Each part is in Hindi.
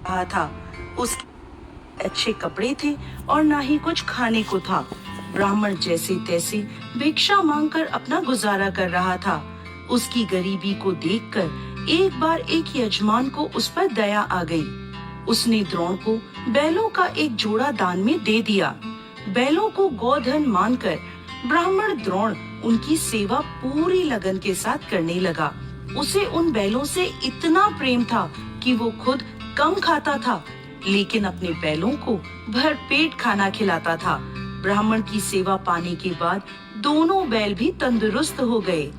रहा था। उसके अच्छे कपड़े थे और ना ही कुछ खाने को था। ब्राह्मण जैसे तैसे भिक्षा मांगकर अपना गुजारा कर रहा था। उसकी गरीबी को देखकर एक बार एक यजमान को उस पर दया आ गई। उसने द्रोण को बैलों का एक जोड़ा दान में दे दिया। बैलों को गोधन मानकर ब्राह्मण द्रोण उनकी सेवा पूरी लगन के साथ करने लगा। उसे उन बैलों से इतना प्रेम था कि वो खुद कम खाता था, लेकिन अपने बैलों को भरपेट खाना खिलाता था। ब्राह्मण की सेवा पाने के बाद दोनों बैल भी तंदुरुस्त हो गए।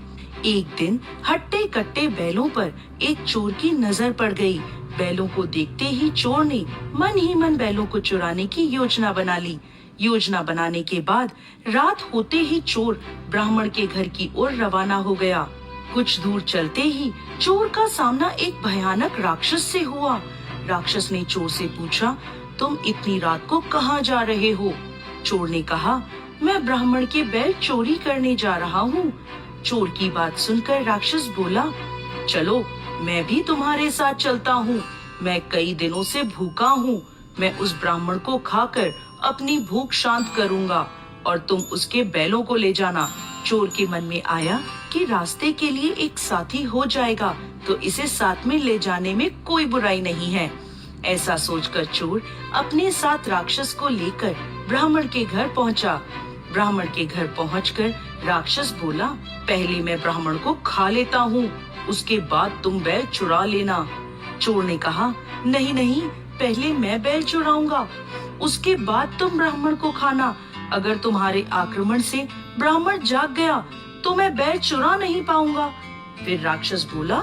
एक दिन हट्टे कट्टे बैलों पर एक चोर की नजर पड़ गई। बैलों को देखते ही चोर ने मन ही मन बैलों को चुराने की योजना बना ली। योजना बनाने के बाद रात होते ही चोर ब्राह्मण के घर की ओर रवाना हो गया। कुछ दूर चलते ही चोर का सामना एक भयानक राक्षस से हुआ। राक्षस ने चोर से पूछा, तुम इतनी रात को कहाँ जा रहे हो? चोर ने कहा, मैं ब्राह्मण के बैल चोरी करने जा रहा हूँ। चोर की बात सुनकर राक्षस बोला, चलो मैं भी तुम्हारे साथ चलता हूँ। मैं कई दिनों से भूखा हूँ। मैं उस ब्राह्मण को खाकर अपनी भूख शांत करूँगा और तुम उसके बैलों को ले जाना। चोर के मन में आया कि रास्ते के लिए एक साथी हो जाएगा तो इसे साथ में ले जाने में कोई बुराई नहीं है। ऐसा सोचकर चोर अपने साथ राक्षस को लेकर ब्राह्मण के घर पहुंचा। ब्राह्मण के घर पहुंचकर राक्षस बोला, पहले मैं ब्राह्मण को खा लेता हूँ, उसके बाद तुम बैल चुरा लेना। चोर ने कहा, नहीं नहीं, पहले मैं बैल चुराऊंगा, उसके बाद तुम ब्राह्मण को खाना। अगर तुम्हारे आक्रमण से ब्राह्मण जाग गया तो मैं बैल चुरा नहीं पाऊंगा। फिर राक्षस बोला,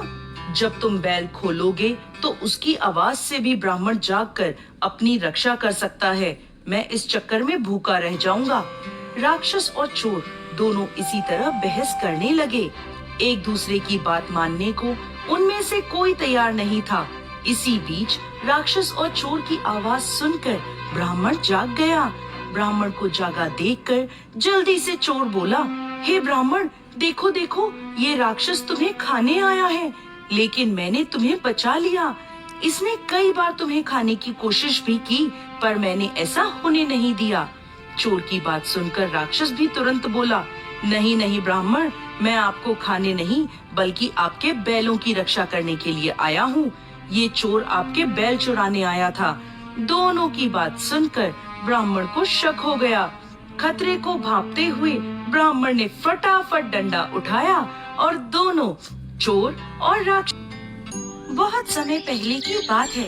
जब तुम बैल खोलोगे तो उसकी आवाज से भी ब्राह्मण जागकर अपनी रक्षा कर सकता है। मैं इस चक्कर में भूखा रह जाऊंगा। राक्षस और चोर दोनों इसी तरह बहस करने लगे। एक दूसरे की बात मानने को उनमें से कोई तैयार नहीं था। इसी बीच राक्षस और चोर की आवाज सुनकर ब्राह्मण जाग गया। ब्राह्मण को जागा देखकर जल्दी से चोर बोला, हे ब्राह्मण, देखो देखो, ये राक्षस तुम्हें खाने आया है, लेकिन मैंने तुम्हें बचा लिया। इसने कई बार तुम्हें खाने की कोशिश भी की, पर मैंने ऐसा होने नहीं दिया। चोर की बात सुनकर राक्षस भी तुरंत बोला, नहीं नहीं ब्राह्मण, मैं आपको खाने नहीं बल्कि आपके बैलों की रक्षा करने के लिए आया हूँ। ये चोर आपके बैल चुराने आया था। दोनों की बात सुनकर ब्राह्मण को शक हो गया। खतरे को भांपते हुए ब्राह्मण ने फटाफट डंडा उठाया और दोनों चोर और राक्षस। बहुत समय पहले की बात है।